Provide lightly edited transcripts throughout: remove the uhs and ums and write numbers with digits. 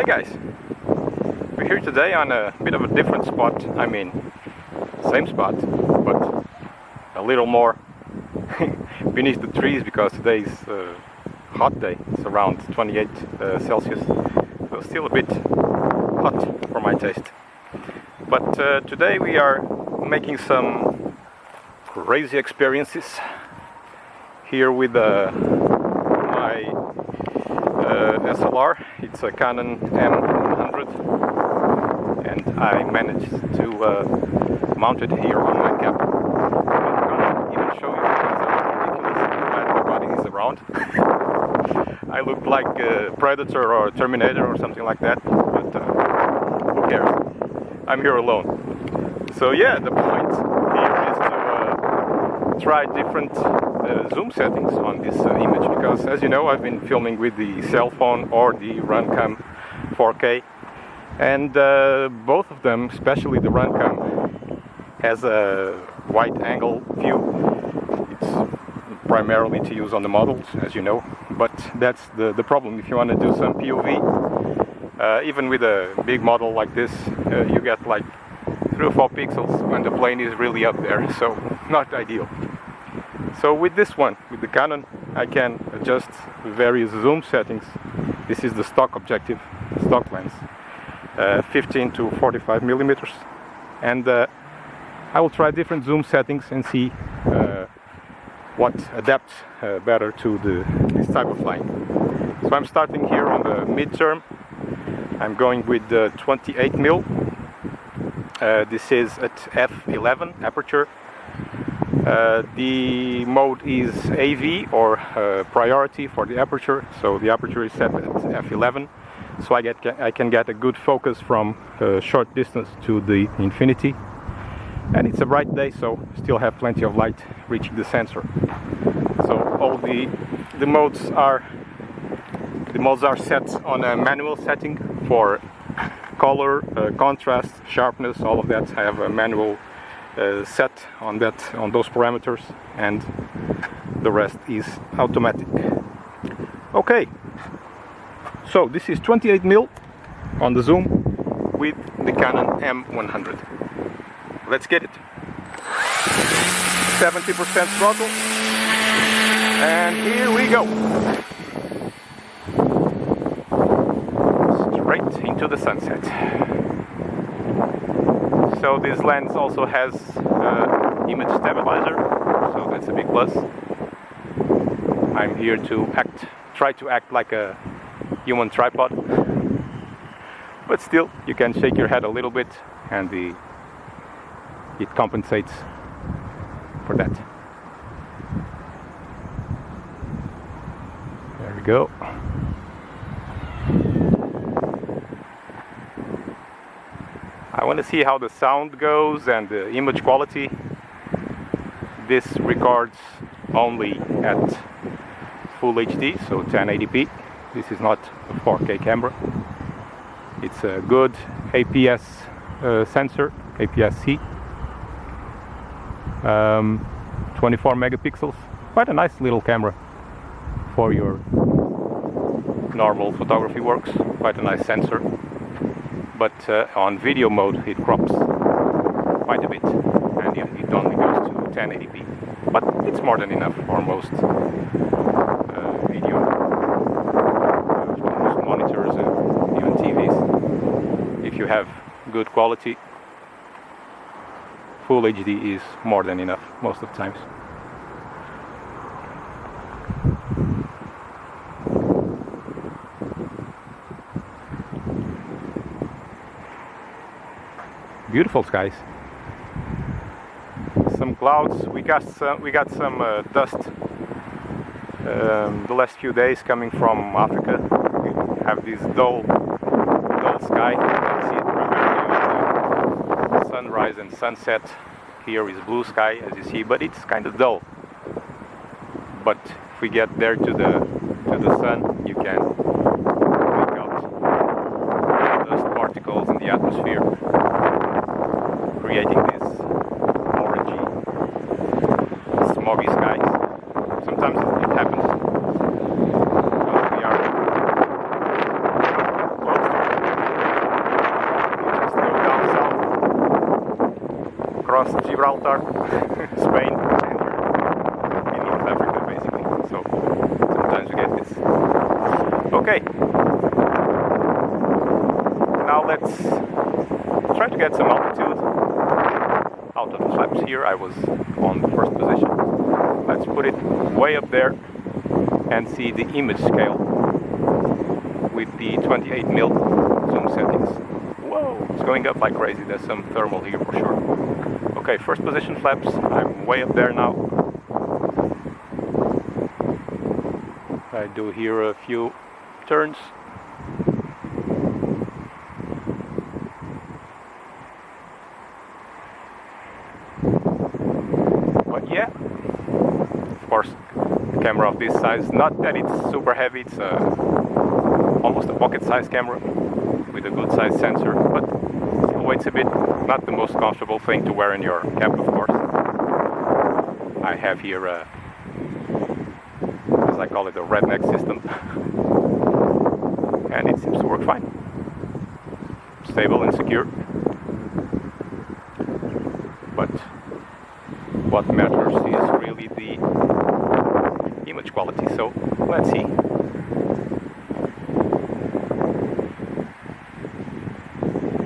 Okay guys, we're here today on a bit of a different spot. I mean, same spot, but a little more beneath the trees because today's a hot day. It's around 28 Celsius, so still a bit hot for my taste. But today we are making some crazy experiences here with my SLR. It's a Canon M100, and I managed to mount it here on my cap. I'm gonna even show you because I look ridiculous when nobody is around. I look like a Predator or a Terminator or something like that, but who cares? I'm here alone. So yeah, the point here is to try different zoom settings on this image, because as you know, I've been filming with the cell phone or the Runcam 4K, and both of them, especially the Runcam, has a wide angle view. It's primarily to use on the models, as you know, but that's the problem. If you want to do some POV, even with a big model like this, you get like 3 or 4 pixels when the plane is really up there, so not ideal. So with this one, with the Canon, I can adjust various zoom settings. This is the stock objective, stock lens, 15 to 45 millimeters, and I will try different zoom settings and see what adapts better to this type of flying. So I'm starting here on the midterm. I'm going with the 28mm. This is at f11 aperture. The mode is AV, or priority for the aperture, so the aperture is set at f11, so I can get a good focus from short distance to the infinity. And it's a bright day, so still have plenty of light reaching the sensor. So all the modes are set on a manual setting for color, contrast, sharpness. All of that I have a manual set on those parameters, and the rest is automatic. Okay, so this is 28mm on the zoom with the Canon M100. Let's get it. 70% throttle, and here we go. Straight into the sunset. So this lens also has image stabilizer, so that's a big plus. I'm here to try to act like a human tripod, but still you can shake your head a little bit and it compensates for that. There we go. I want to see how the sound goes and the image quality. This records only at full HD, so 1080p. This is not a 4K camera. It's a good APS sensor, APS-C. 24 megapixels. Quite a nice little camera for your normal photography works. Quite a nice sensor. But on video mode it crops quite a bit, and it only goes to 1080p. But it's more than enough for most video, for most monitors and even TVs. If you have good quality, full HD is more than enough most of the times. Beautiful skies. Some clouds. We got some dust the last few days coming from Africa. We have this dull sky. You can see it primarily on sunrise and sunset. Here is blue sky, as you see, but it's kind of dull. But if we get there to the sun, you can make out dust particles in the atmosphere, creating this orangey, smoggy skies. Sometimes it happens because we are close to Gibraltar, Spain, and you're in North Africa basically. So sometimes you get this. Okay. Now let's try to get some altitude out of the flaps here. I was on the first position. Let's put it way up there and see the image scale with the 28mm zoom settings. Whoa, it's going up like crazy. There's some thermal here for sure. Okay, first position flaps. I'm way up there now. I do here a few turns. But yeah, of course, a camera of this size, not that it's super heavy, it's almost a pocket size camera with a good size sensor, but still weighs a bit. Not the most comfortable thing to wear in your cap, of course. I have here as I call it, a redneck system. And it seems to work fine. Stable and secure. But what matters is really the image quality. So let's see.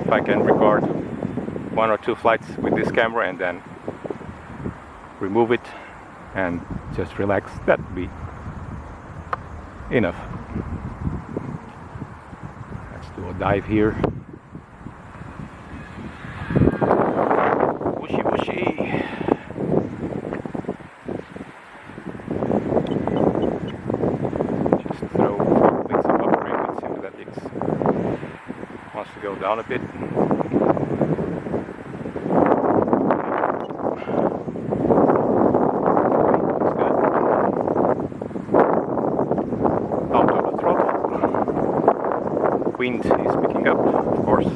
If I can record 1 or 2 flights with this camera and then remove it and just relax, that would be enough. Let's do a dive here. Whooshy whooshy. Just throw 4 bits of upgrade. It seems that it wants to go down a bit. Wind is picking up, of course.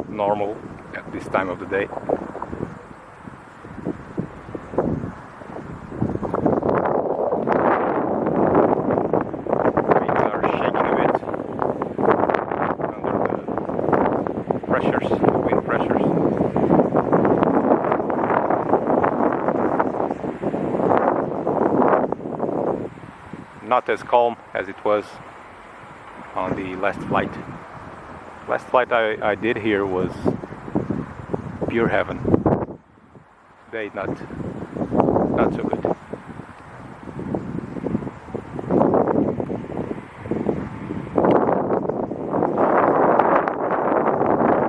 Normal at this time of the day. Wings are shaking a bit under the pressures, the wind pressures. Not as calm as it was on the last flight. Last flight I did here was pure heaven. Today not so good.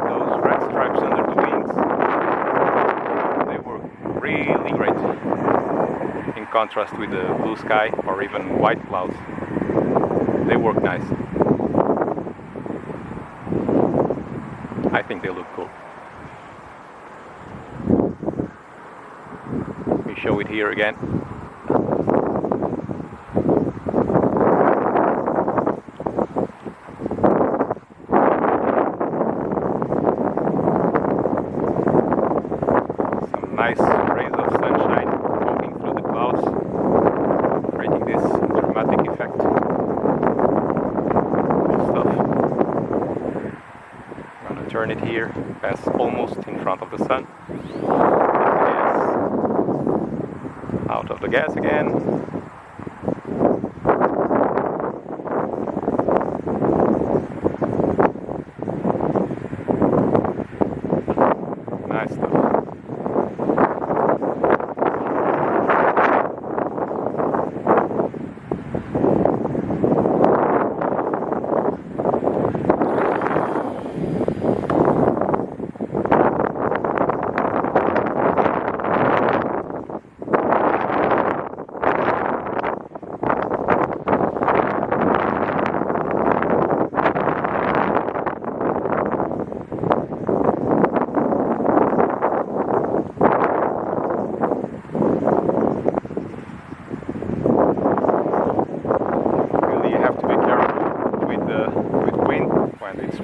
Those red stripes under the wings, they work really great. In contrast with the blue sky or even white clouds, they work nice. I think they look cool. Let me show it here again. Some nice rays of sunshine poking through the clouds, creating this dramatic effect. Cool stuff. I'm gonna turn it here, pass almost in front of the sun. Out of the gas again. Nice stuff.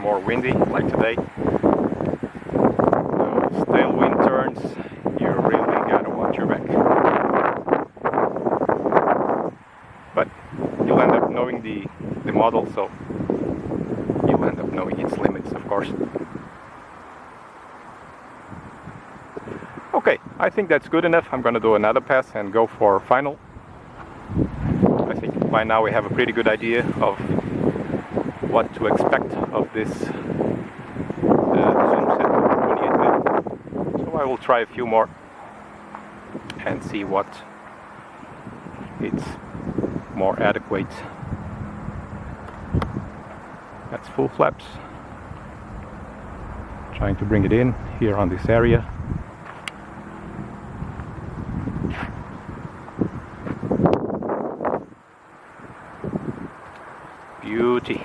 More windy like today. Those tailwind turns, you really gotta watch your back. But you'll end up knowing the model, so you'll end up knowing its limits, of course. I think that's good enough. I'm gonna do another pass and go for final. I think by now we have a pretty good idea of what to expect of this zoom set 28mm. So I will try a few more and see what it's more adequate. That's full flaps. Trying to bring it in here on this area. Beauty.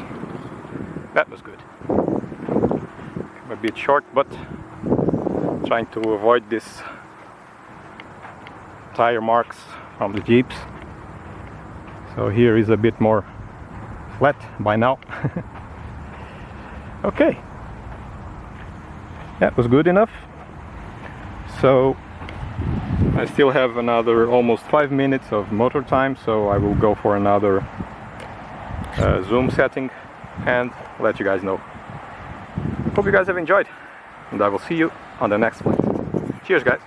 That was good. A bit short, but trying to avoid this tire marks from the Jeeps. So here is a bit more flat by now. Okay. That was good enough. So I still have another almost 5 minutes of motor time, so I will go for another zoom setting and let you guys know. Hope you guys have enjoyed, and I will see you on the next one. Cheers, guys.